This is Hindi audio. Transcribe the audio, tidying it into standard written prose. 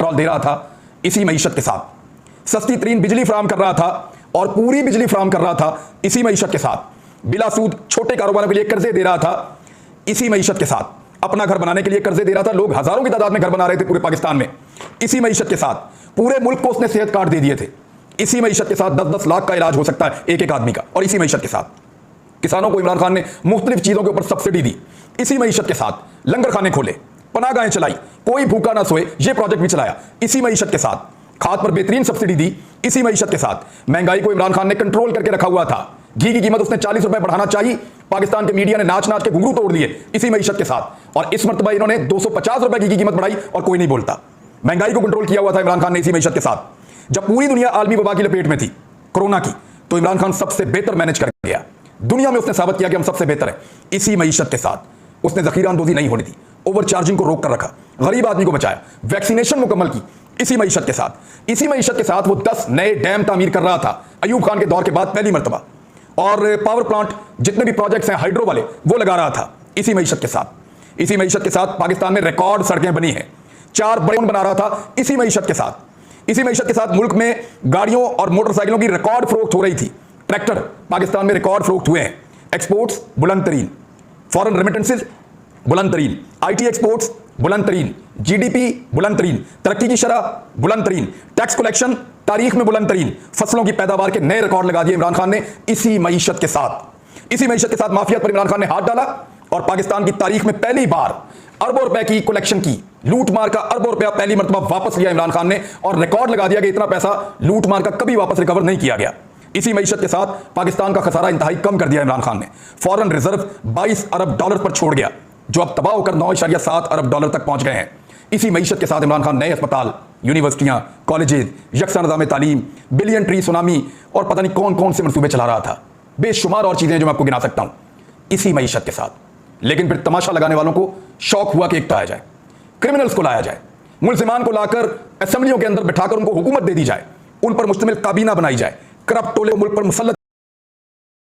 पेट्रोल दे रहा था इसी मईशत के साथ, सस्ती तरीन बिजली फराम कर रहा था और पूरी बिजली फराम कर रहा था इसी मईशत के साथ, बिला सूद छोटे कारोबारों के लिए कर्जे दे रहा था इसी मईशत के साथ, अपना घर बनाने के लिए कर्जे दे रहा था। लोग हजारों की तादाद में घर बना रहे थे पूरे पाकिस्तान में इसी मईशत के साथ। पूरे मुल्क को उसने सेहत कार्ड दे दिए थे इसी मईशत के साथ। 10-10 लाख का इलाज हो सकता है एक एक आदमी का, और इसी मईशत के साथ। किसानों को इमरान खान ने मुख्तलिफ चीजों के ऊपर सब्सिडी दी इसी मईशत के साथ। लंगर खाने खोले, पनाहगाहें चलाई, कोई भूखा ना सोए, ये प्रोजेक्ट भी चलाया इसी मईशत के साथ। खाद पर बेहतरीन सब्सिडी दी इसी मईशत के साथ। महंगाई को इमरान खान ने कंट्रोल करके रखा हुआ था। घी की कीमत उसने 40 रुपए बढ़ाना चाहिए, पाकिस्तान के मीडिया ने नाच नाच के घुंघरू तोड़ दिए इसी मईशत के साथ। और इस मरतबा इन्होंने 250 रुपए की कीमत बढ़ाई और कोई नहीं बोलता। महंगाई को कंट्रोल किया हुआ था इमरान खान ने इसी मईशत के साथ। जब पूरी दुनिया आलमी वबा की लपेट में थी कोरोना की, तो इमरान खान सबसे बेहतर मैनेज कर गया। दुनिया में उसने साबित किया कि हम सबसे बेहतर हैं इसी मईशत के साथ। उसने जखीरा अंदोजी नहीं होनी थी, ओवर चार्जिंग को रोक कर रखा, गरीब आदमी को बचाया, वैक्सीनेशन मुकम्मल की इसी मईशत के साथ। इसी मईशत के साथ वो 10 नए डैम तामीर कर रहा था अयूब खान के दौर के बाद पहली मरतबा। और पावर प्लांट जितने भी प्रोजेक्ट्स हैं हाइड्रो वाले वो लगा रहा था इसी मईशत के साथ। इसी मईशत के साथ पाकिस्तान में रिकॉर्ड सड़कें बनी हैं, 4 बड़े बना रहा था इसी मईशत के साथ। इसी मईशत के साथ मुल्क में गाड़ियों और मोटरसाइकिलों की रिकॉर्ड फरोख्त हो रही थी। ट्रैक्टर पाकिस्तान में रिकॉर्ड फरोख्त हुए हैं। एक्सपोर्ट्स बुलंद तरीन, फॉरेन रेमिटेंसेज बुलंद तरीन, आईटी एक्सपोर्ट्स बुलंद तरीन, जीडीपी बुलंद तरीन, तरक्की की शरह बुलंद तरीन, टैक्स कलेक्शन तारीख में बुलंद तरीन, फसलों की पैदावार के नए रिकॉर्ड लगा दिए इमरान खान ने इसी मईशत के साथ। इसी मईशत के साथ माफियात पर इमरान खान ने हाथ डाला और पाकिस्तान की तारीख में पहली बार अरबों रुपए की कलेक्शन की, लूट मार का अरबों रुपया पहली मरतबा वापस लिया इमरान खान ने और रिकॉर्ड लगा दिया कि इतना पैसा लूट मार का कभी वापस रिकवर नहीं किया गया। इसी मईशत के साथ पाकिस्तान का खसारा इंतहाई कम कर दिया इमरान खान ने। फॉरेन रिजर्व 22 अरब डॉलर पर छोड़ गया, जो अब तबाह होकर 9.7 अरब डॉलर तक पहुंच गए हैं। इसी मईशत के साथ इमरान खान नए अस्पताल, यूनिवर्सिटियां, कॉलेजेस, यकसा निज़ाम तालीम, बिलियन ट्री सुनामी और पता नहीं कौन कौन से मनसूबे चला रहा था। बेशुमार और चीजें जो मैं आपको गिना सकता हूं इसी मईशत के साथ। लेकिन फिर तमाशा लगाने वालों को शौक हुआ कि एकटाया जाए, क्रिमिनल्स को लाया जाए, मुल्जिमान को लाकर असेंबलियों के अंदर बिठाकर उनको हुकूमत दे दी जाए, उन पर मुश्तमिल काबीना बनाई जाए, करप्ट टोले मुल्क पर मुसल्लत